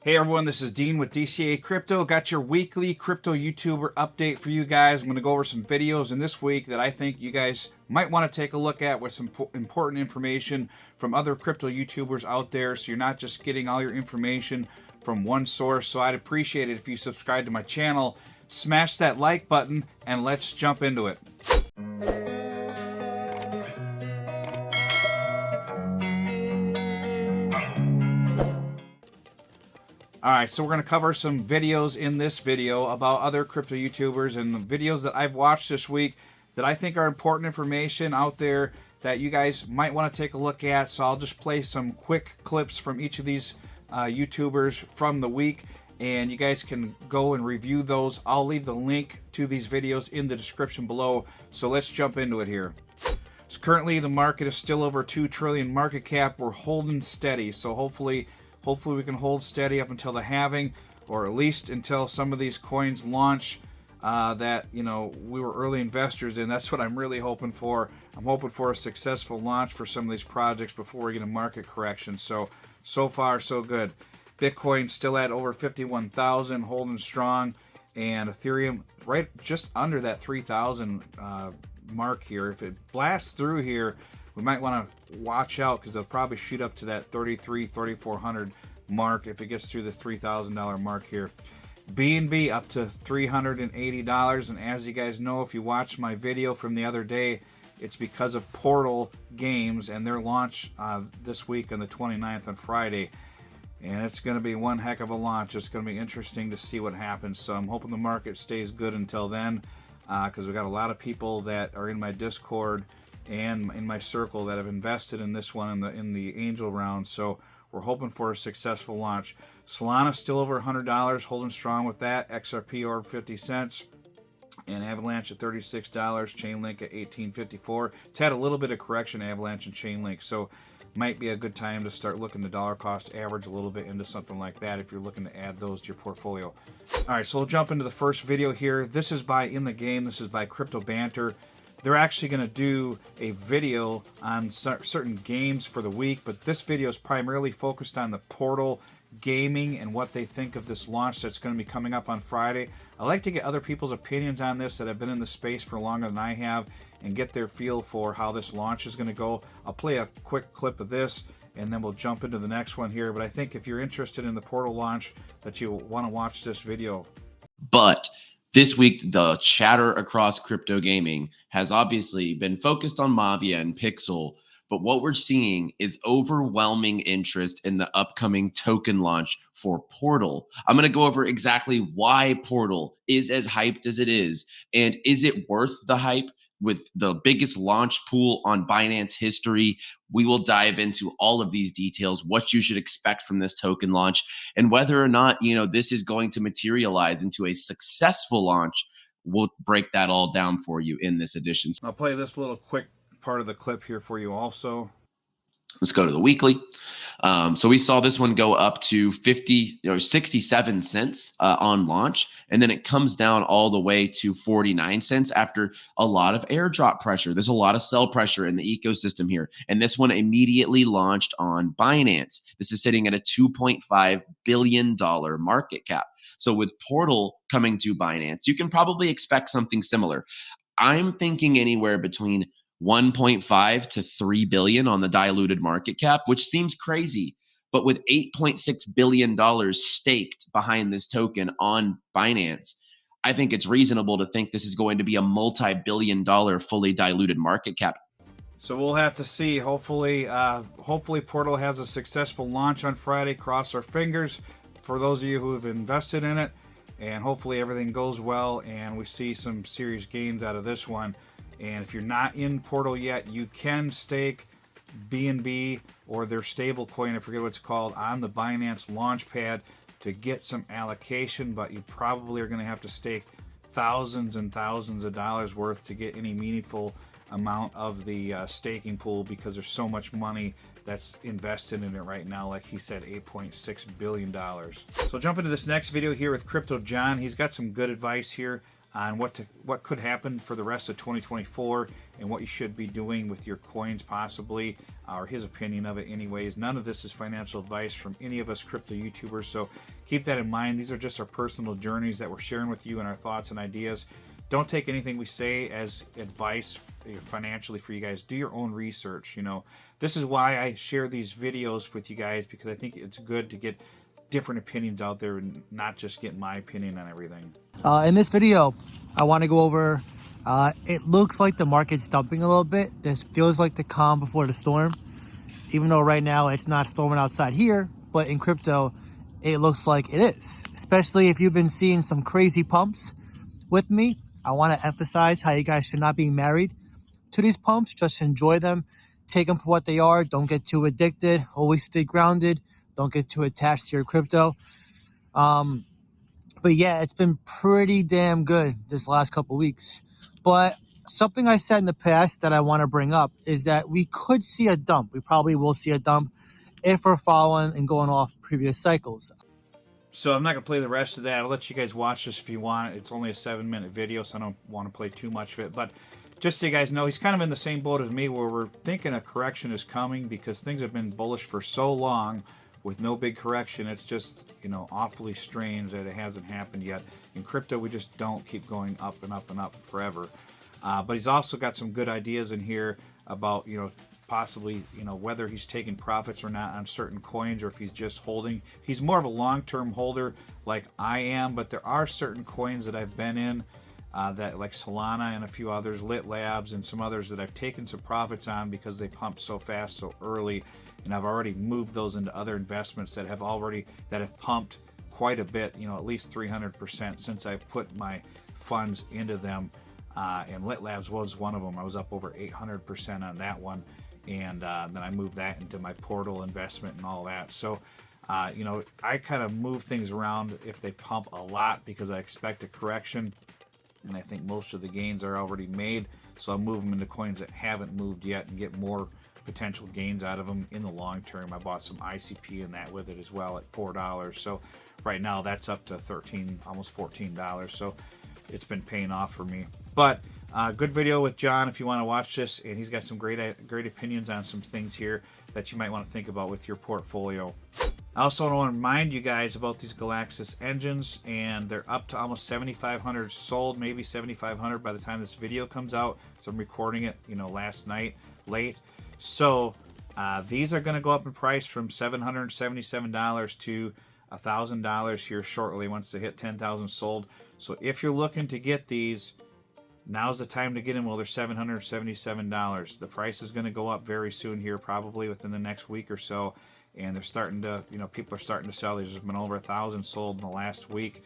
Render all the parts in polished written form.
Hey everyone, this is Dean with DCA Crypto. Got your weekly crypto YouTuber update for you guys. I'm going to go over some videos in this week that I think you guys might want to take a look at with some important information from other crypto YouTubers out there, so you're not just getting all your information from one source. So I'd appreciate it if you subscribe to my channel, smash that like button, and let's jump into it. Alright, so we're going to cover some videos in this video about other crypto YouTubers and the videos that I've watched this week that I think are important information out there that you guys might want to take a look at. So I'll just play some quick clips from each of these YouTubers from the week, and you guys can go and review those. I'll leave the link to these videos in the description below. So let's jump into it here. So currently the market is still over 2 trillion market cap. We're holding steady, so hopefully we can hold steady up until the halving, or at least until some of these coins launch that, you know, we were early investors in. That's what I'm really hoping for. I'm hoping for a successful launch for some of these projects before we get a market correction. So far, so good. Bitcoin still at over 51,000, holding strong, and Ethereum right just under that 3,000 mark here. If it blasts through here, we might want to watch out because they'll probably shoot up to that 3,400 mark if it gets through the $3,000 mark here. BNB up to $380, and as you guys know, if you watched my video from the other day, it's because of Portal Games and their launch this week on the 29th on Friday. And it's going to be one heck of a launch. It's going to be interesting to see what happens. So I'm hoping the market stays good until then, because we've got a lot of people that are in my Discord and in my circle that have invested in this one in the angel round. So we're hoping for a successful launch. Solana still over $100, holding strong with that. XRP over 50 cents, and Avalanche at $36. Chainlink at $18.54. It's had a little bit of correction, Avalanche and Chainlink, so might be a good time to start looking to dollar cost average a little bit into something like that if you're looking to add those to your portfolio. All right, so we'll jump into the first video here. This is by In the Game. This is by Crypto Banter. They're actually going to do a video on certain games for the week, but this video is primarily focused on the Portal gaming and what they think of this launch that's going to be coming up on Friday. I like to get other people's opinions on this that have been in the space for longer than I have and get their feel for how this launch is going to go. I'll play a quick clip of this and then we'll jump into the next one here. But I think if you're interested in the Portal launch, that you want to watch this video. But this week, the chatter across crypto gaming has obviously been focused on Mavia and Pixel, but what we're seeing is overwhelming interest in the upcoming token launch for Portal. I'm going to go over exactly why Portal is as hyped as it is, and is it worth the hype? With the biggest launch pool on Binance history, we will dive into all of these details, what you should expect from this token launch, and whether or not, you know, this is going to materialize into a successful launch. We'll break that all down for you in this edition. I'll play this little quick part of the clip here for you also. Let's go to the weekly. So we saw this one go up to 67 cents on launch, and then it comes down all the way to 49 cents after a lot of airdrop pressure. There's a lot of sell pressure in the ecosystem here, and this one immediately launched on Binance. This is sitting at a $2.5 billion market cap. So with Portal coming to Binance, you can probably expect something similar. I'm thinking anywhere between 1.5 to 3 billion on the diluted market cap, which seems crazy. But with $8.6 billion staked behind this token on Binance, I think it's reasonable to think this is going to be a multi-billion-dollar fully diluted market cap. So we'll have to see. Hopefully Portal has a successful launch on Friday. Cross our fingers for those of you who have invested in it, and hopefully everything goes well and we see some serious gains out of this one. And if you're not in Portal yet, you can stake BNB or their stable coin, I forget what it's called, on the Binance Launchpad to get some allocation, but you probably are going to have to stake thousands and thousands of dollars worth to get any meaningful amount of the staking pool, because there's so much money that's invested in it right now. Like he said, $8.6 billion. So jump into this next video here with Crypto John. He's got some good advice here on what could happen for the rest of 2024 and what you should be doing with your coins possibly, or his opinion of it anyways. None of this is financial advice from any of us crypto YouTubers, so keep that in mind. These are just our personal journeys that we're sharing with you and our thoughts and ideas. Don't take anything we say as advice financially for you guys. Do your own research. This is why I share these videos with you guys, because I think it's good to get different opinions out there and not just get my opinion on everything. In this video, I want to go over, it looks like the market's dumping a little bit. This feels like the calm before the storm, even though right now it's not storming outside here, but in crypto, it looks like it is. Especially if you've been seeing some crazy pumps with me. I want to emphasize how you guys should not be married to these pumps. Just enjoy them. Take them for what they are. Don't get too addicted. Always stay grounded. Don't get too attached to your crypto. But yeah, it's been pretty damn good this last couple weeks. But something I said in the past that I want to bring up is that we could see a dump. We probably will see a dump if we're following and going off previous cycles. So I'm not going to play the rest of that. I'll let you guys watch this if you want. It's only a 7-minute video, so I don't want to play too much of it. But just so you guys know, he's kind of in the same boat as me, where we're thinking a correction is coming because things have been bullish for so long with no big correction. It's just, awfully strange that it hasn't happened yet. In crypto, we just don't keep going up and up and up forever. But he's also got some good ideas in here about, possibly, whether he's taking profits or not on certain coins, or if he's just holding. He's more of a long-term holder like I am, but there are certain coins that I've been in that, like Solana and a few others, Lit Labs and some others, that I've taken some profits on because they pumped so fast so early, and I've already moved those into other investments that have pumped quite a bit, at least 300% since I've put my funds into them. And Lit Labs was one of them. I was up over 800% on that one. And then I moved that into my portal investment and all that. So, I kind of move things around if they pump a lot because I expect a correction. And I think most of the gains are already made. So I'll move them into coins that haven't moved yet and get more potential gains out of them in the long term. I bought some ICP in that with it as well at $4. So right now that's up to $13, almost $14. So it's been paying off for me. But good video with John if you want to watch this, and he's got some great opinions on some things here that you might want to think about with your portfolio. I also want to remind you guys about these Galaxis engines, and they're up to almost 7,500 sold, maybe 7,500 by the time this video comes out. So I'm recording it, last night late. So these are going to go up in price from $777 to $1,000 here shortly once they hit 10,000 sold. So if you're looking to get these, now's the time to get them while they're $777. The price is going to go up very soon here, probably within the next week or so. And they're starting to, people are starting to sell these. There's been over 1,000 sold in the last week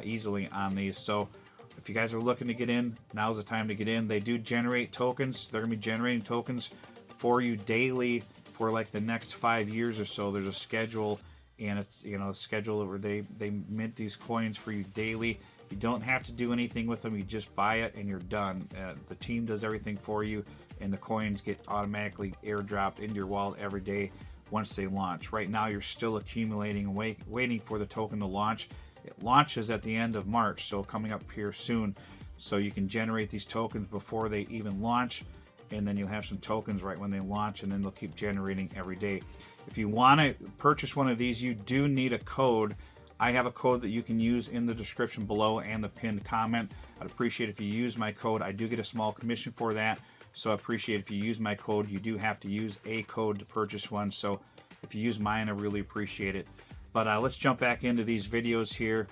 easily on these. So if you guys are looking to get in, now's the time to get in. They do generate tokens. They're going to be generating tokens for you daily for like the next 5 years or so. There's a schedule, and it's, a schedule where they mint these coins for you daily. You don't have to do anything with them. You just buy it and you're done. The team does everything for you, and the coins get automatically airdropped into your wallet every day once they launch. Right now, you're still accumulating and waiting for the token to launch. It launches at the end of March, so coming up here soon. So you can generate these tokens before they even launch, and then you'll have some tokens right when they launch, and then they'll keep generating every day. If you want to purchase one of these, you do need a code. I have a code that you can use in the description below and the pinned comment. I'd appreciate if you use my code. I do get a small commission for that, so I appreciate if you use my code. You do have to use a code to purchase one, so if you use mine, I really appreciate it. But let's jump back into these videos here.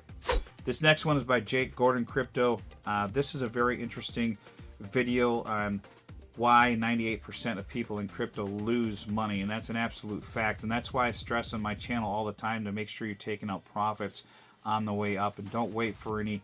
This next one is by Jake Gordon Crypto. This is a very interesting video on why 98% of people in crypto lose money, and that's an absolute fact. And that's why I stress on my channel all the time to make sure you're taking out profits on the way up, and don't wait for any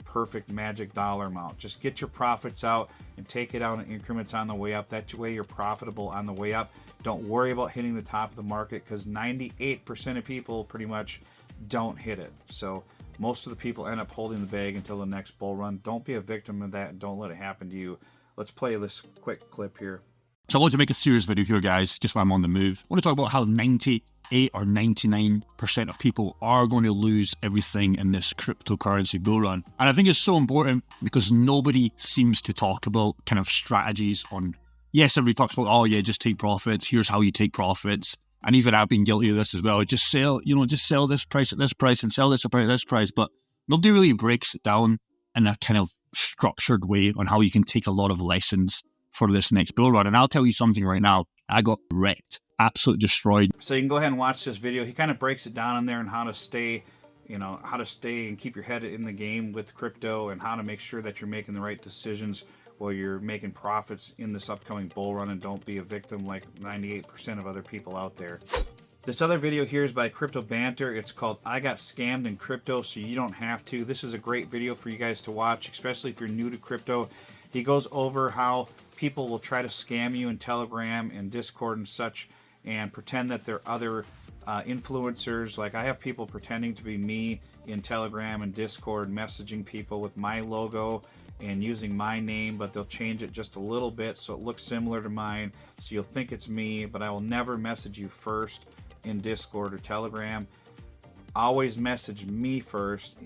perfect magic dollar amount. Just get your profits out and take it out in increments on the way up. That way you're profitable on the way up. Don't worry about hitting the top of the market, because 98% of people pretty much don't hit it. So most of the people end up holding the bag until the next bull run. Don't be a victim of that, and don't let it happen to you. Let's play this quick clip here. So I want to make a serious video here, guys, just while I'm on the move. I want to talk about how 98% 98 or 99% of people are going to lose everything in this cryptocurrency bull run. And I think it's so important because nobody seems to talk about kind of strategies on, yes, everybody talks about, oh yeah, just take profits. Here's how you take profits. And even I've been guilty of this as well. Just sell, just sell this price at this price and sell this at this price. But nobody really breaks it down in a kind of structured way on how you can take a lot of lessons for this next bull run. And I'll tell you something right now. I got wrecked, absolutely destroyed. So you can go ahead and watch this video. He kind of breaks it down in there and how to stay, how to stay and keep your head in the game with crypto and how to make sure that you're making the right decisions while you're making profits in this upcoming bull run, and don't be a victim like 98% of other people out there. This other video here is by Crypto Banter. It's called I Got Scammed in Crypto So You Don't Have To. This is a great video for you guys to watch, especially if you're new to crypto. He goes over how people will try to scam you in Telegram and Discord and such and pretend that they're other influencers. Like, I have people pretending to be me in Telegram and Discord, messaging people with my logo and using my name, but they'll change it just a little bit so it looks similar to mine, so you'll think it's me. But I will never message you first in Discord or Telegram. Always message me first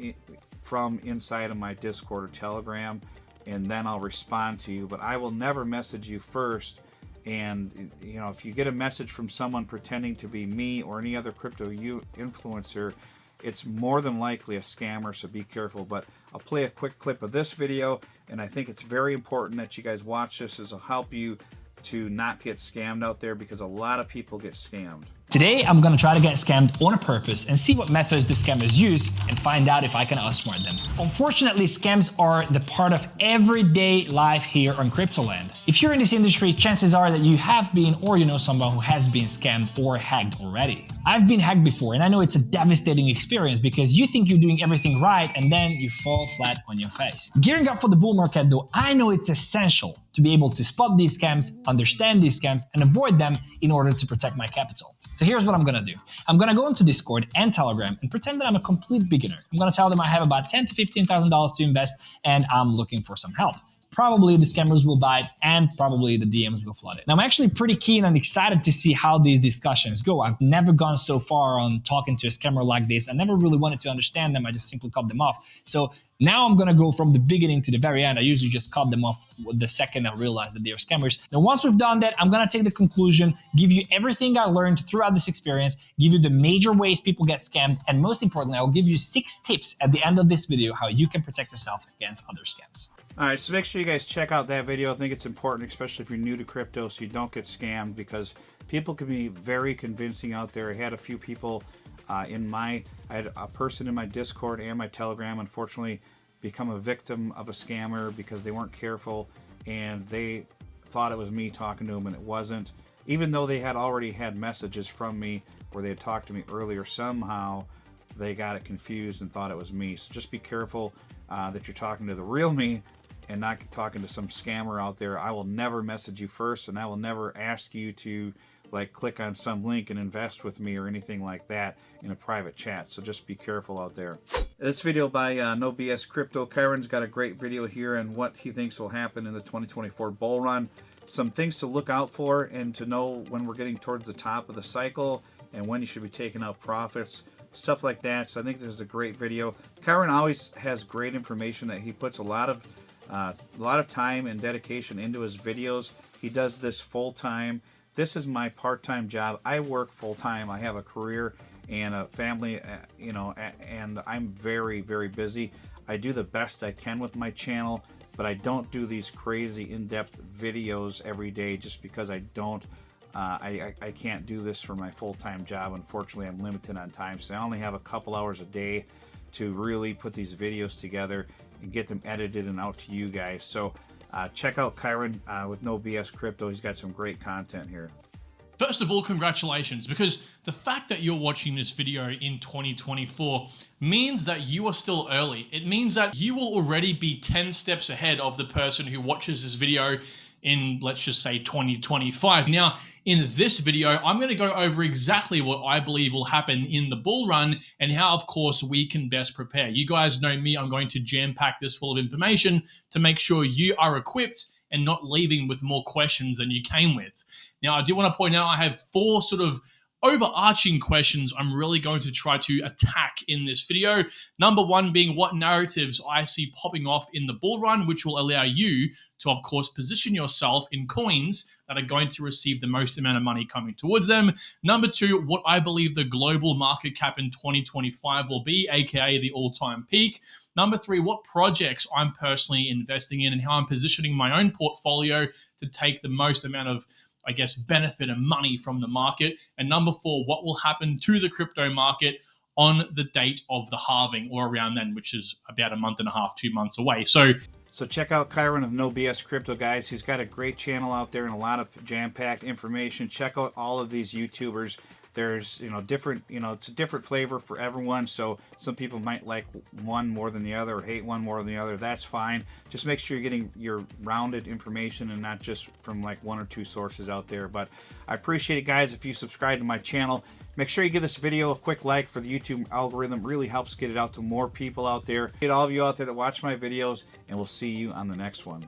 from inside of my Discord or Telegram, and then I'll respond to you. But I will never message you first. And if you get a message from someone pretending to be me or any other crypto influencer, it's more than likely a scammer, so be careful. But I'll play a quick clip of this video, and I think it's very important that you guys watch this, as it'll help you to not get scammed out there, because a lot of people get scammed. Today, I'm gonna try to get scammed on purpose and see what methods the scammers use and find out if I can outsmart them. Unfortunately, scams are the part of everyday life here on Cryptoland. If you're in this industry, chances are that you have been, or you know someone who has been scammed or hacked already. I've been hacked before, and I know it's a devastating experience because you think you're doing everything right and then you fall flat on your face. Gearing up for the bull market though, I know it's essential to be able to spot these scams, understand these scams, and avoid them in order to protect my capital. So here's what I'm gonna do. I'm gonna go into Discord and Telegram and pretend that I'm a complete beginner. I'm gonna tell them I have about $10,000 to $15,000 to invest and I'm looking for some help. Probably the scammers will bite and probably the DMs will flood it. Now, I'm actually pretty keen and excited to see how these discussions go. I've never gone so far on talking to a scammer like this. I never really wanted to understand them. I just simply cut them off. So now I'm gonna go from the beginning to the very end. I usually just cut them off the second I realize that they're scammers. Now, once we've done that, I'm gonna take the conclusion, give you everything I learned throughout this experience, give you the major ways people get scammed, and most importantly, I'll give you 6 tips at the end of this video how you can protect yourself against other scams. All right, so make sure you guys check out that video. I think it's important, especially if you're new to crypto, so you don't get scammed, because people can be very convincing out there. I had a few people I had a person in my Discord and my Telegram, unfortunately, become a victim of a scammer because they weren't careful and they thought it was me talking to them, and it wasn't. Even though they had already had messages from me where they had talked to me earlier, somehow they got it confused and thought it was me. So just be careful that you're talking to the real me and not talking to some scammer out there. I will never message you first, and I will never ask you to click on some link and invest with me or anything like that in a private chat. So just be careful out there. This video by No BS Crypto. Kyron's got a great video here on what he thinks will happen in the 2024 bull run. Some things to look out for and to know when we're getting towards the top of the cycle and when you should be taking out profits, stuff like that. So I think this is a great video. Kyron always has great information that he puts a lot of time and dedication into his videos. He does this full time. This is my part-time job. I work full-time. I have a career and a family, and I'm very, very busy. I do the best I can with my channel, but I don't do these crazy in-depth videos every day just because I can't do this for my full-time job. Unfortunately, I'm limited on time, so I only have a couple hours a day to really put these videos together and get them edited and out to you guys. So check out Kyron with No BS Crypto. He's got some great content here. First of all, congratulations, because the fact that you're watching this video in 2024 means that you are still early. It means that you will already be 10 steps ahead of the person who watches this video in, let's just say, 2025. Now, in this video, I'm going to go over exactly what I believe will happen in the bull run and how, of course, we can best prepare. You guys know me. I'm going to jam-pack this full of information to make sure you are equipped and not leaving with more questions than you came with. Now, I do want to point out I have 4 sort of overarching questions I'm really going to try to attack in this video. Number one being what narratives I see popping off in the bull run, which will allow you to, of course, position yourself in coins that are going to receive the most amount of money coming towards them. Number two, what I believe the global market cap in 2025 will be, aka the all-time peak. Number three, what projects I'm personally investing in and how I'm positioning my own portfolio to take the most amount of, I guess, benefit and money from the market. And number four, what will happen to the crypto market on the date of the halving or around then, which is about a month and a half, 2 months away. So check out Kyron of No BS Crypto, guys. He's got a great channel out there and a lot of jam-packed information. Check out all of these YouTubers. There's, different, it's a different flavor for everyone. So some people might like one more than the other or hate one more than the other. That's fine. Just make sure you're getting your rounded information and not just from like one or two sources out there. But I appreciate it, guys. If you subscribe to my channel, make sure you give this video a quick like for the YouTube algorithm. It really helps get it out to more people out there. Get all of you out there that watch my videos, and we'll see you on the next one.